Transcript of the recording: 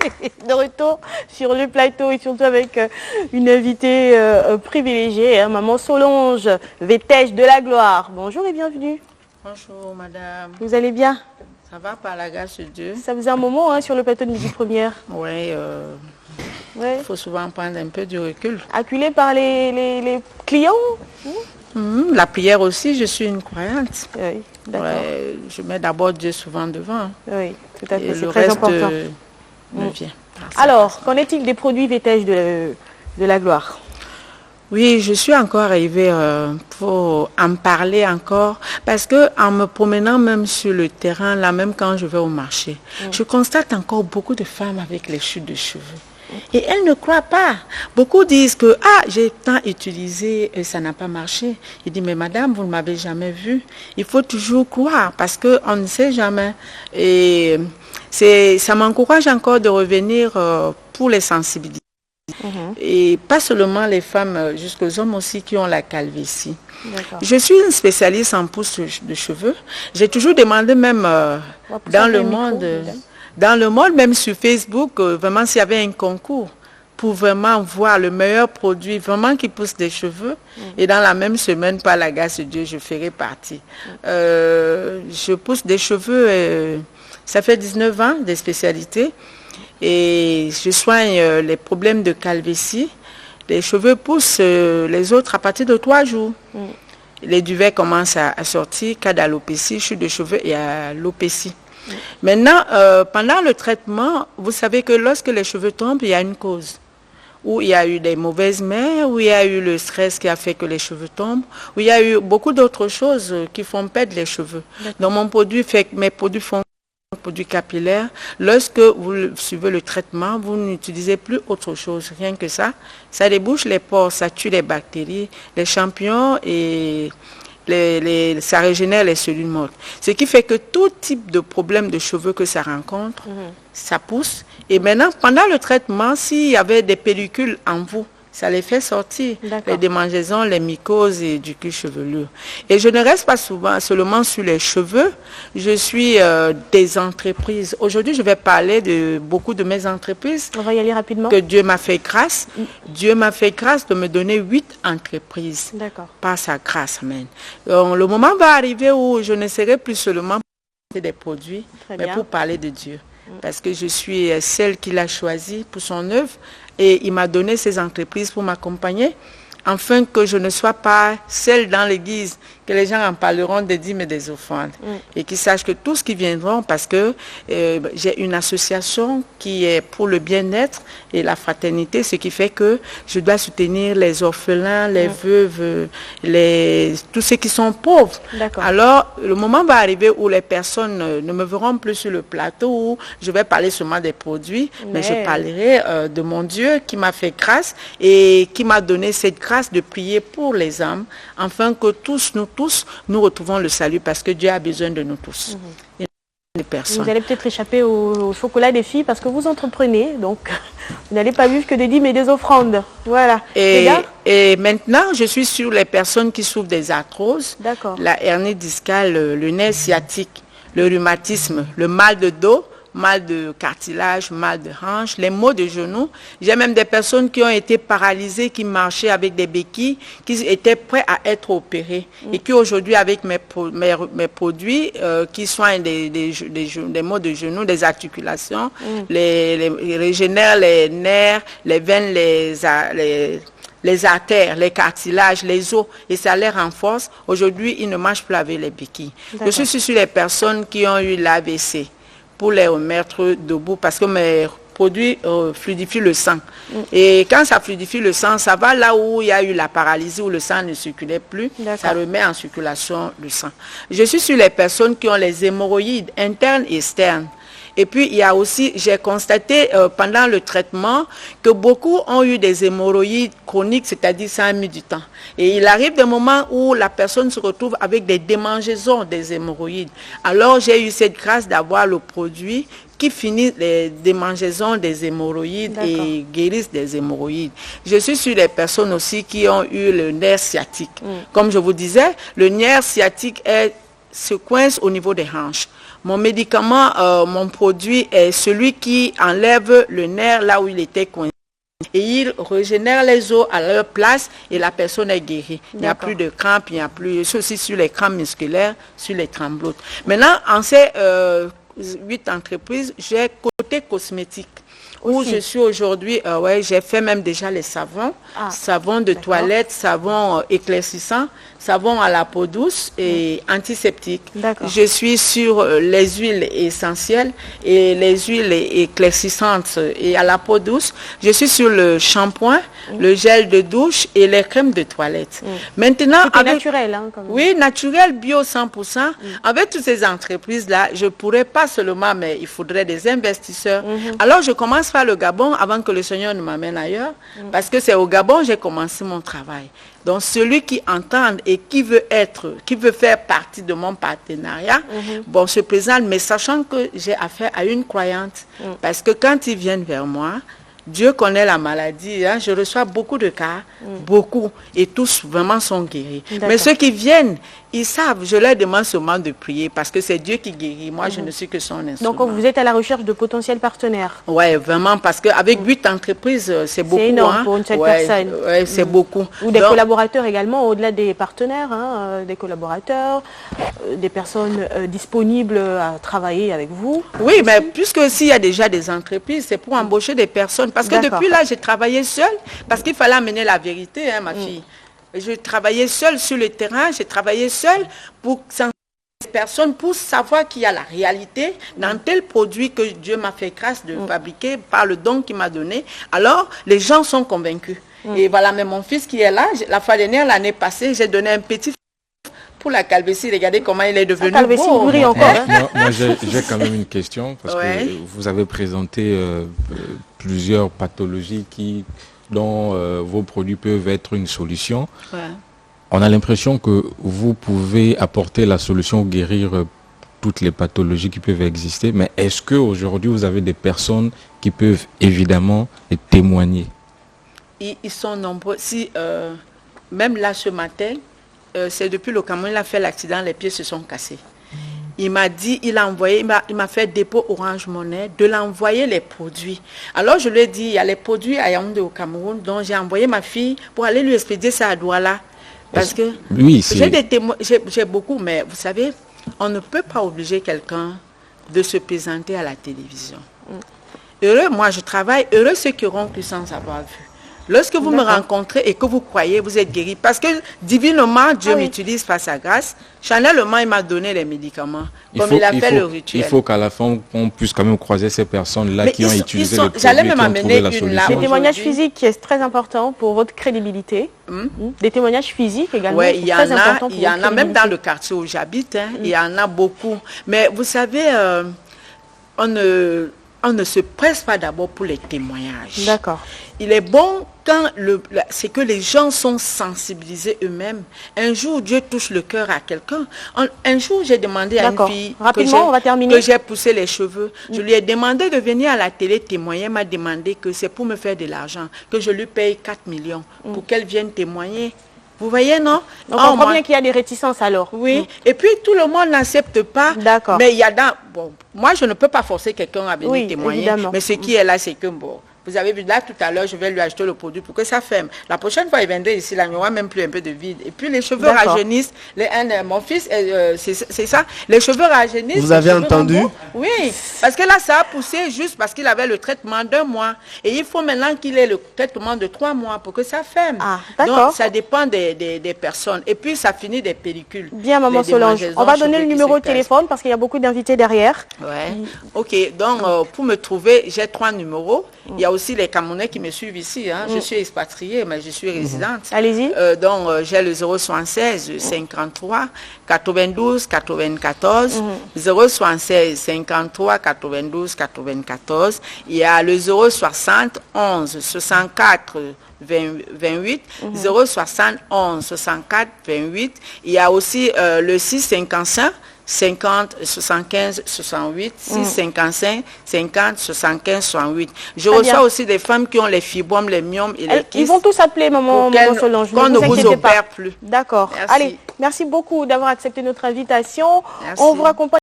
De retour sur le plateau et surtout avec une invitée privilégiée, hein, Maman Solange Vétèche de la Gloire. Bonjour et bienvenue. Bonjour madame. Vous allez bien? Ça va par la grâce de Dieu. Ça faisait un moment hein, sur le plateau de Midi Première. Oui, ouais. Il faut souvent prendre un peu du recul. Acculé par les clients? La prière aussi, je suis une croyante. Oui, d'accord. Ouais, je mets d'abord Dieu souvent devant. Oui, tout à fait, Et c'est le très reste important. me vient. Alors, qu'en est-il des produits Vétèche de la Gloire? Oui, je suis encore arrivée pour en parler encore parce que en me promenant même sur le terrain, là même quand je vais au marché, je constate encore beaucoup de femmes avec les chutes de cheveux. Et elles ne croient pas. Beaucoup disent que j'ai tant utilisé et ça n'a pas marché. Il dit mais madame, vous ne m'avez jamais vu. Il faut toujours croire parce qu'on ne sait jamais. Et ça m'encourage encore de revenir pour les sensibiliser. Et pas seulement les femmes, jusqu'aux hommes aussi qui ont la calvitie. Je suis une spécialiste en pousse de cheveux. J'ai toujours demandé même dans le monde, même sur Facebook, vraiment s'il y avait un concours pour vraiment voir le meilleur produit vraiment qui pousse des cheveux. Et dans la même semaine, par la grâce de Dieu, je ferai partie. Je pousse des cheveux, ça fait 19 ans des spécialités. Et je soigne les problèmes de calvitie. Les cheveux poussent les autres à partir de 3 jours. Les duvets commencent à sortir, cas d'alopécie, chute de cheveux et alopécie. Maintenant, pendant le traitement, vous savez que lorsque les cheveux tombent, il y a une cause. Où il y a eu des mauvaises mères, où il y a eu le stress qui a fait que les cheveux tombent, où il y a eu beaucoup d'autres choses qui font perdre les cheveux. Donc mon produit fait que mes produits font produit capillaire. Lorsque vous suivez le traitement, vous n'utilisez plus autre chose, rien que ça. Ça débouche les pores, ça tue les bactéries, les champignons et ça régénère les cellules mortes. Ce qui fait que tout type de problème de cheveux que ça rencontre, ça pousse. Et maintenant, pendant le traitement, s'il y avait des pellicules en vous, ça les fait sortir, les démangeaisons, les mycoses et du cuir chevelu. Et je ne reste pas seulement sur les cheveux, je suis des entreprises. Aujourd'hui, je vais parler de beaucoup de mes entreprises. On va y aller rapidement. Que Dieu m'a fait grâce. Dieu m'a fait grâce de me donner 8 entreprises. Par sa grâce, amen. Donc, le moment va arriver où je ne serai plus seulement pour des produits, mais pour parler de Dieu. Parce que je suis celle qu'il a choisie pour son œuvre. Et il m'a donné ces entreprises pour m'accompagner, afin que je ne sois pas celle dans l'église, que les gens en parleront des dîmes et des offrandes. Et qu'ils sachent que tous qui viendront, parce que j'ai une association qui est pour le bien-être et la fraternité, ce qui fait que je dois soutenir les orphelins, les veuves, tous ceux qui sont pauvres. Alors, le moment va arriver où les personnes ne me verront plus sur le plateau, où je vais parler seulement des produits, mais je parlerai de mon Dieu qui m'a fait grâce et qui m'a donné cette grâce de prier pour les âmes, afin que nous retrouvons le salut, parce que Dieu a besoin de nous tous. Vous allez peut-être échapper au chocolat des filles parce que vous entreprenez, donc vous n'allez pas vivre que des dîmes et des offrandes. Voilà. Et maintenant, je suis sur les personnes qui souffrent des arthroses, la hernie discale, le nerf sciatique, le rhumatisme, le mal de dos, mal de cartilage, mal de hanche, les maux de genoux. J'ai même des personnes qui ont été paralysées, qui marchaient avec des béquilles, qui étaient prêts à être opérées. Et qui aujourd'hui, avec mes produits qui soignent des maux de genoux, des articulations, les régénèrent les nerfs, les veines, les artères, les cartilages, les os, et ça les renforce. Aujourd'hui, ils ne marchent plus avec les béquilles. Je suis sur les personnes qui ont eu l'AVC, pour les remettre debout, parce que mes produits fluidifient le sang. Et quand ça fluidifie le sang, ça va là où il y a eu la paralysie, où le sang ne circulait plus, ça remet en circulation le sang. Je suis sur les personnes qui ont les hémorroïdes internes et externes. Et puis, il y a aussi, j'ai constaté pendant le traitement que beaucoup ont eu des hémorroïdes chroniques, c'est-à-dire ça a mis du temps. Et il arrive des moments où la personne se retrouve avec des démangeaisons des hémorroïdes. Alors, j'ai eu cette grâce d'avoir le produit qui finit les démangeaisons des hémorroïdes et guérissent des hémorroïdes. Je suis sur les personnes aussi qui ont eu le nerf sciatique. Comme je vous disais, le nerf sciatique se coince au niveau des hanches. Mon médicament, mon produit est celui qui enlève le nerf là où il était coincé. Et il régénère les os à leur place et la personne est guérie. Il n'y a plus de crampes, il n'y a plus... Ceci sur les crampes musculaires, sur les tremblotes. Maintenant, en ces 8 entreprises, j'ai côté cosmétique. Où je suis aujourd'hui, j'ai fait même déjà les savons, savons de toilette, savons éclaircissants, savons à la peau douce et antiseptiques. Je suis sur les huiles essentielles et les huiles éclaircissantes et à la peau douce. Je suis sur le shampoing, le gel de douche et les crèmes de toilette. Maintenant, avec naturel, hein, quand même. Oui, naturel, bio 100%. Avec toutes ces entreprises-là, je pourrais pas seulement, mais il faudrait des investisseurs. Alors, je commence par le Gabon avant que le Seigneur ne m'amène ailleurs, parce que c'est au Gabon que j'ai commencé mon travail. Donc, celui qui entend et qui veut faire partie de mon partenariat, bon, se présente, mais sachant que j'ai affaire à une croyante, parce que quand ils viennent vers moi, Dieu connaît la maladie, hein, je reçois beaucoup de cas, beaucoup, et tous vraiment sont guéris. Mais ceux qui viennent, ils savent, je leur demande seulement de prier, parce que c'est Dieu qui guérit, moi je ne suis que son instrument. Donc vous êtes à la recherche de potentiels partenaires? Oui, vraiment, parce qu'avec 8 entreprises, c'est beaucoup. C'est énorme pour une seule personne. Oui, c'est beaucoup. Ou des collaborateurs également, au-delà des partenaires, hein, des collaborateurs, des personnes disponibles à travailler avec vous. Oui, mais puisque s'il y a déjà des entreprises, c'est pour embaucher des personnes. Parce que depuis là, j'ai travaillé seule, parce qu'il fallait amener la vérité, hein, ma fille. Je travaillais seule sur le terrain, j'ai travaillé seule pour sensibiliser les personnes, pour savoir qu'il y a la réalité dans tel produit que Dieu m'a fait grâce de fabriquer par le don qu'il m'a donné. Alors, les gens sont convaincus. Et voilà, mais mon fils qui est là, la fois dernière, l'année passée, j'ai donné un petit pour la calvitie. Regardez comment il est devenu beau. Encore, hein? Moi j'ai quand même une question, parce que vous avez présenté plusieurs pathologies dont vos produits peuvent être une solution. On a l'impression que vous pouvez apporter la solution, guérir toutes les pathologies qui peuvent exister, mais est-ce qu'aujourd'hui vous avez des personnes qui peuvent évidemment témoigner? Ils sont nombreux. Si, même là ce matin, c'est depuis le Cameroun, il a fait l'accident, les pieds se sont cassés. Il m'a dit, il m'a fait dépôt Orange Money de l'envoyer les produits. Alors je lui ai dit, il y a les produits à Yaoundé au Cameroun, donc j'ai envoyé ma fille pour aller lui expédier ça à Douala. Parce que j'ai beaucoup, mais vous savez, on ne peut pas obliger quelqu'un de se présenter à la télévision. Heureux, moi je travaille, heureux ceux qui auront cru sans avoir vu. Lorsque vous me rencontrez et que vous croyez, vous êtes guéri. Parce que divinement, Dieu m'utilise par sa grâce. Chanellement, il m'a donné les médicaments. Il a fait le rituel. Il faut qu'à la fin, on puisse quand même croiser ces personnes-là qui ont utilisé le produit, j'allais même amener la solution. Des témoignages physiques qui est très important pour votre crédibilité. Des témoignages physiques également. Oui, il y en a même dans le quartier où j'habite. Il y en a beaucoup. Mais vous savez, on ne se presse pas d'abord pour les témoignages. D'accord. Il est bon quand c'est que les gens sont sensibilisés eux-mêmes. Un jour, Dieu touche le cœur à quelqu'un. Un jour, j'ai demandé à une fille que j'ai poussé les cheveux. Je lui ai demandé de venir à la télé témoigner. Elle m'a demandé que c'est pour me faire de l'argent, que je lui paye 4 millions pour qu'elle vienne témoigner. Vous voyez, non? Donc on comprend bien qu'il y a des réticences alors. Oui, et puis tout le monde n'accepte pas. D'accord. Mais il y a moi, je ne peux pas forcer quelqu'un à venir témoigner. Évidemment. Mais ce qui est là, c'est que vous avez vu là tout à l'heure, je vais lui acheter le produit pour que ça ferme. La prochaine fois, il viendrait ici, là, il n'y aura même plus un peu de vide. Et puis les cheveux rajeunissent. Mon fils, c'est ça. Les cheveux rajeunissent. Vous avez entendu? Oui, parce que là, ça a poussé juste parce qu'il avait le traitement d'1 mois. Et il faut maintenant qu'il ait le traitement de 3 mois pour que ça ferme. Donc, ça dépend des personnes. Et puis, ça finit des pellicules. Bien, maman Solange. On va donner le numéro de téléphone parce qu'il y a beaucoup d'invités derrière. Ouais. Ok, donc pour me trouver, j'ai 3 numéros. Il y a aussi les Camerounais qui me suivent ici. Hein. Je suis expatriée, mais je suis résidente. Allez-y. Donc, j'ai le 076 53 92 94. 076 53 92 94. Il y a le 060 11 64 28. 071 64 28. Il y a aussi le 655 50 75 68 6 55 50 75 68. Je reçois aussi des femmes qui ont les fibromes, les myomes et les kystes. Ils vont tous appeler maman Solange. Qu'on ne vous opère plus. D'accord. Allez, merci beaucoup d'avoir accepté notre invitation. On vous raccompagne.